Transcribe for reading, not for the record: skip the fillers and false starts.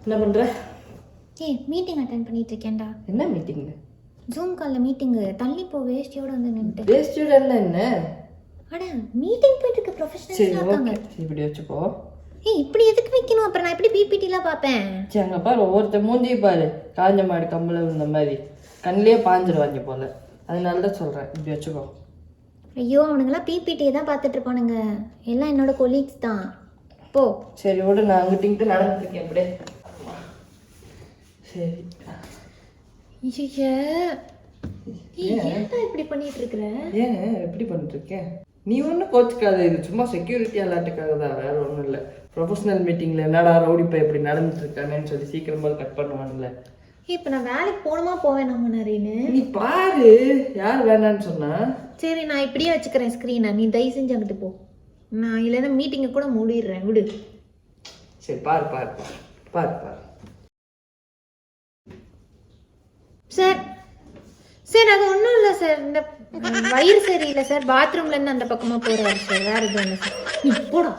என்ன பண்ற? ஏய் மீட்டிங் அட்டெண்ட் பண்ணிட்டு இருக்கேன்டா. என்ன மீட்டிங்? ஜூம் காலில் மீட்டிங்கு. தள்ளி போ, வேஸ்டியோட வந்து நின்றுட்டு. வேஸ்டியோட என்ன? அட மீட்டிங் போயிட்டு இருக்க ப்ரொஃபஷனல்ஸ் இருக்காங்க. இப்படி வச்சுக்கோ. ஏய் இப்படி எதுக்கு வைக்கணும்? அப்புறம் நான் எப்படி பிபிடிலாம் பார்ப்பேன்? சரி அங்கே பாரு, ஒவ்வொருத்தர் மூஞ்சியும் பாரு, காஞ்ச மாடு கம்பளம் இந்த மாதிரி கண்ணிலே பாஞ்சிருவாங்க போல. அதனால தான் சொல்கிறேன், இப்படி வச்சுக்கோ. ஐயோ அவனுங்களாம் பிபிடியை தான் பார்த்துட்டு இருப்பானுங்க. எல்லாம் என்னோட கொலீக்ஸ் தான். போ. சரி விட, நான் அங்கிட்டு நடந்துருக்கேன் அப்படியே. சரி ஏன்டா இப்படி பண்ணிட்டு இருக்கிற? ஏன் எப்படி பண்ணிட்டு இருக்கேன்? நீ ஒன்றும் கோச்சுக்காத, இது சும்மா செக்யூரிட்டி அலாட்டுக்காக தான், வேற ஒன்றும் இல்லை. ப்ரொஃபஷனல் மீட்டிங்கில் என்னடா ரவுடி இப்போ எப்படி நடந்துட்டு இருக்கானேன்னு சொல்லி சீக்கிரமாக கட் பண்ணுவானுங்களே. இப்போ நான் வேலைக்கு போகணுமா போவேன் நிறையன்னு நீ பாரு, யார் வேணான்னு சொன்னா? சரி நான் இப்படியே வச்சுக்கிறேன் ஸ்க்ரீனை, நீ தயவு செஞ்சு அங்கிட்டு போ. நான் இல்லைன்னா மீட்டிங்கை கூட மூடிடுறேன், விடு. சரி பாரு பாரு பாரு பாரு பாரு. சார் சார் அது ஒன்றும் இல்லை சார், இந்த வயிறு சரியில்லை சார், பாத்ரூம்லேருந்து அந்த பக்கமாக போகிறாரு சார், வேறு எதுவும் இல்லை சார். நீ போடா.